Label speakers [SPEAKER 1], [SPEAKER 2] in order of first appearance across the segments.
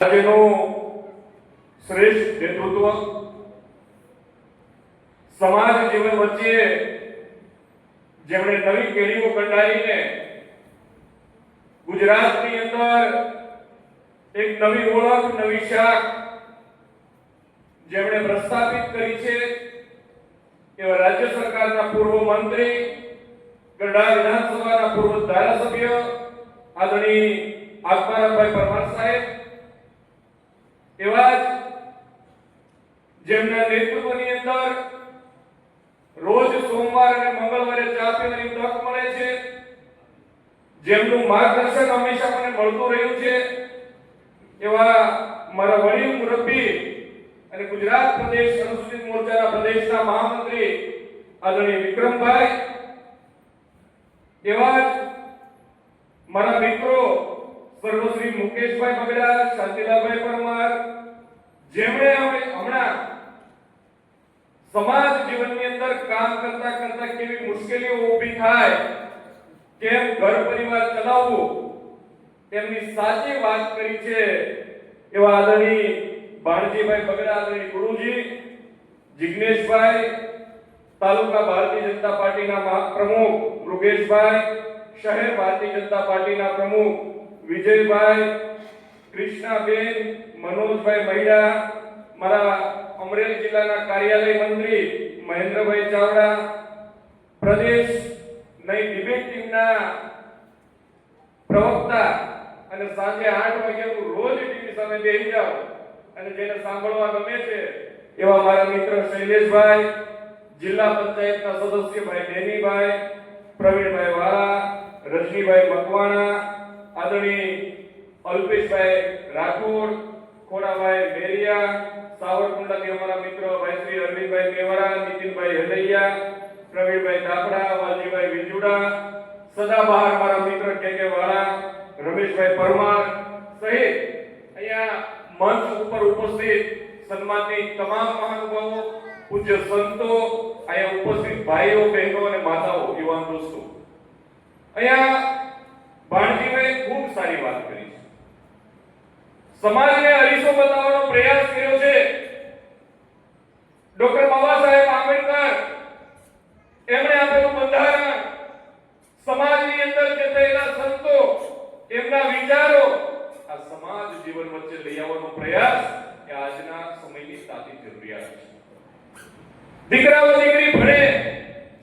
[SPEAKER 1] રાજ્યનું શ્રેષ્ઠ નેતૃત્વ સમાજ જીવન વચ્ચે જેમણે નવી કેળીઓ કંડારીને ગુજરાતની અંદર એક નવી ઓળખ, નવી શાખ જેમણે પ્રસ્થાપિત કરી છે એવા રાજ્ય સરકારના પૂર્વ મંત્રી, ગઢડા વિધાનસભાના પૂર્વ ધારાસભ્ય આદરણીય આત્મારામભાઈ પરમાર સાહેબ, એવા જેમના નેતૃત્વની અંદર રોજ સોમવાર અને મંગળવારે ચા પીવાની તક મળે છે, જેમનું માર્ગદર્શન હંમેશા મને મળતું રહ્યું છે, એવા મારા વડીલ મુરબ્બી અને ગુજરાત પ્રદેશ અનુસૂચિત મોરચાના પ્રદેશના મહામંત્રી આદરણીય વિક્રમભાઈ, એવા મારા મિત્રો સર્વશ્રી મુકેશભાઈ બગડા, શાંતિલાલભાઈ પરમાર, જેમણે હમણાં સમાજ જીવનની અંદર કામ કરતા કરતા કેવી મુશ્કેલીઓ ઊભી થાય, કેમ ઘર પરિવાર ચલાવવું, તેમની સાચી વાત કરી છે એવા આદરણીય ભાણજીભાઈ બગડા, આદરણીય ગુરુજી, જિગ્નેશભાઈ, તાલુકા ભારતીય જનતા પાર્ટીના પ્રમુખ મૃગેશભાઈ, શહેર ભારતીય જનતા પાર્ટીના પ્રમુખ વિજયભાઈ, કૃષ્ણાબેન, મનોજભાઈ મહિડા, મારા અમરેલી જિલ્લાના કાર્યાલય મંત્રી મહેન્દ્રભાઈ ચાવડા, પ્રદેશ નઈ ડિબેટ ટીમના પ્રવક્તા અને સાંજે 8 વાગ્યા હું રોજ ટીવી સામે બેસી જાઉં અને જેને સાંભળવા ગમે છે એવા મારા મિત્ર શૈલેષભાઈ, જિલ્લા પંચાયતના સદસ્ય ભાઈ ડેનીભાઈ, પ્રવીણભાઈ વાળા, રજનીભાઈ મકવાણા, આદરણીય અલ્પેશભાઈ રાઠોડ, ખોડાભાઈ બેરિયા, સાવરકુંડલાથી અમારા મિત્રો ભાઈ શ્રી અરવિંદભાઈ મેવાડા, નીતિનભાઈ હદૈયા, પ્રવીણભાઈ દાપડા, વાલજીભાઈ વિંજુડા, સદાબહાર મારા મિત્ર કે વાળા, રમેશભાઈ પરમાર સહિત અહીંયા મંચ ઉપર ઉપસ્થિત સન્માનની તમામ મહાનુભાવો, પૂજ્ય સંતો, અહીંયા ઉપસ્થિત ભાઈઓ, બહેનો અને માતાઓ, યુવાન દોસ્તો, અહીંયા ભાણજીભાઈ ખૂબ સારી વાત કરી છે. સમાજને અરીસો બતાવવાનો પ્રયાસ કર્યો છે. ડોક્ટર બાબા સાહેબ આંબેડકર એમણે આપેલું બંધારણ, સમાજની અંદર જે થયેલા સંતો, એમના વિચારો આ સમાજ જીવન વચ્ચે લઈ આવવાનો પ્રયાસ એ આજના સમયની તાતી જરૂરિયાત છે. દીકરાઓ દીકરી ભણે,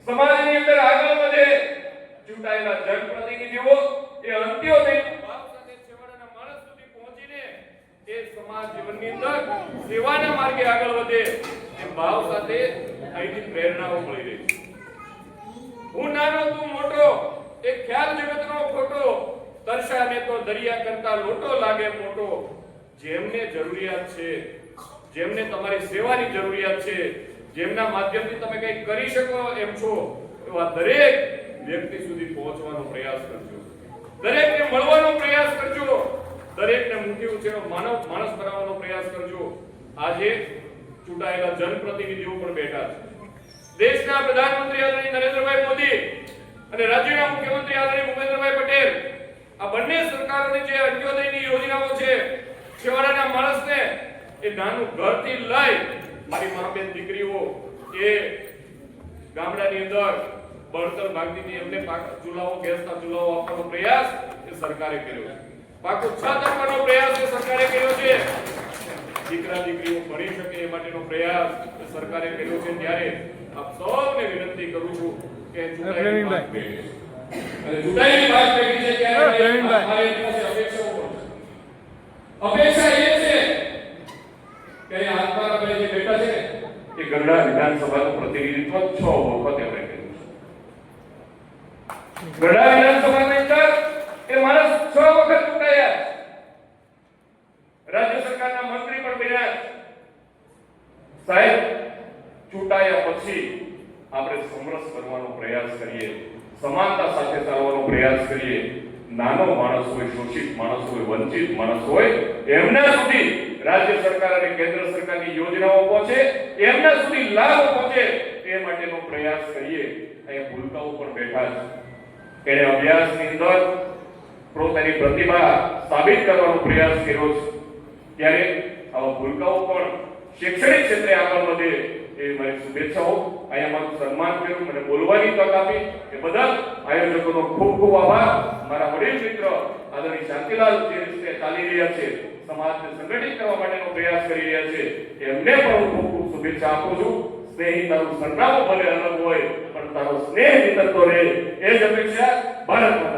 [SPEAKER 1] સમાજની અંદર આગળ વધે, ચૂંટાયેલા જનપ્રતિનિધિઓ એ અંત્યોદયના ભાવ સાથે છેવાડાના માણસ સુધી પહોંચીને એ સમાજ જીવનની અંદર સેવાના માર્ગે આગળ વધે એ ભાવ સાથે અહીંથી પ્રેરણાઓ મળી રહી છે. હું નાનો તું મોટો, એ ખ્યાલ જગતનો ખોટો, તરસાને તો દરિયા કરતા લોટો લાગે મોટો. જેમને જરૂરિયાત છે, જેમને તમારી સેવાની જરૂરિયાત છે, જેમના માધ્યમથી તમે કંઈક કરી શકો એમ છો, એવા દરેક વ્યક્તિ સુધી પહોંચવાનો પ્રયાસ કરજો, દરેકને મળવાનો પ્રયાસ કરજો, દરેકને મુઠ્ઠી ઉછેરો માનસ બનાવવાનો પ્રયાસ કરજો. આજે ચૂંટાયેલા જનપ્રતિનિધિઓ પણ બેઠા છે. દેશના પ્રધાનમંત્રી આદરણીય નરેન્દ્રભાઈ મોદી અને રાજ્યના મુખ્યમંત્રી આદરણીય ભૂપેન્દ્રભાઈ પટેલ, આ બંને સરકારોની જે અંત્યોદયની યોજનાઓ છે, છેવાડાના માણસને એ નાનું ઘરથી લઈ મારી મા બેન દીકરીઓ એ ગામડાની અંદર બળતણ ભાગતી એમને ચૂલાઓ, ગેસના ચૂલાઓ આપવાનો પ્રયાસ એ સરકારે કર્યો છે. પાકું છત આપવાનો પ્રયાસ એ સરકારે કર્યો છે. દીકરા દીકરીઓ ભણી શકે એ માટેનો પ્રયાસ એ સરકારે કર્યો છે. ત્યારે આપ સૌને વિનંતી કરું છું કે ચૂંટાયેલી વાત કરી છે ત્યારે અમારી અપેક્ષા એ છે કે આત્મારામભાઈ જે બેઠા છે એ ગઢડા વિધાનસભાનું પ્રતિનિધિત્વ 6 વખત એમણે કર્યું છે. ગઢડા વિધાનસભાની અંદર એ માણસ 6 વખત ચૂંટાયા. રાજ્ય સરકારના મંત્રી પણ બન્યા. સાહેબ, ચૂંટાયા પછી આપણે સમરસ કરવાનો પ્રયાસ કરીએ, સમાનતા સાથે ચાલવાનો પ્રયાસ કરીએ. નાનો માણસ હોય, શોષિત માણસ હોય, વંચિત માણસ હોય, એમના સુધી રાજ્ય સરકાર અને કેન્દ્ર સરકારની યોજનાઓ પહોંચે, એમના સુધી લાભ પહોંચે એ માટેનો પ્રયાસ કરીએ. અહીંયા ભૂલકાઓ પણ બેઠા છે. એને અભ્યાસની અંદર પોતાની પ્રતિભા સાબિત કરવાનો પ્રયાસ કર્યો છે. ત્યારે આવા ભૂલકાઓ પણ શૈક્ષણિક ક્ષેત્રે આગળ વધે એ મારી શુભેચ્છાઓ. અહીંયા મારું સન્માન કર્યું, મને બોલવાની તક આપી એ બદલ આયોજકોનો ખૂબ ખૂબ આભાર. મારા વડીલ મિત્ર આદરણીય શાંતિલાલ જે રીતે ચાલી રહ્યા છે, સમાજને સંગઠિત કરવા માટેનો પ્રયાસ કરી રહ્યા છે, એમને પણ હું ખૂબ ખૂબ શુભેચ્છા આપું છું. સ્નેહી તારું સરનામું ભલે અલગ હોય પણ તારો સ્નેહ વિતરતો રહે એ જ અપેક્ષા. ભારત માતા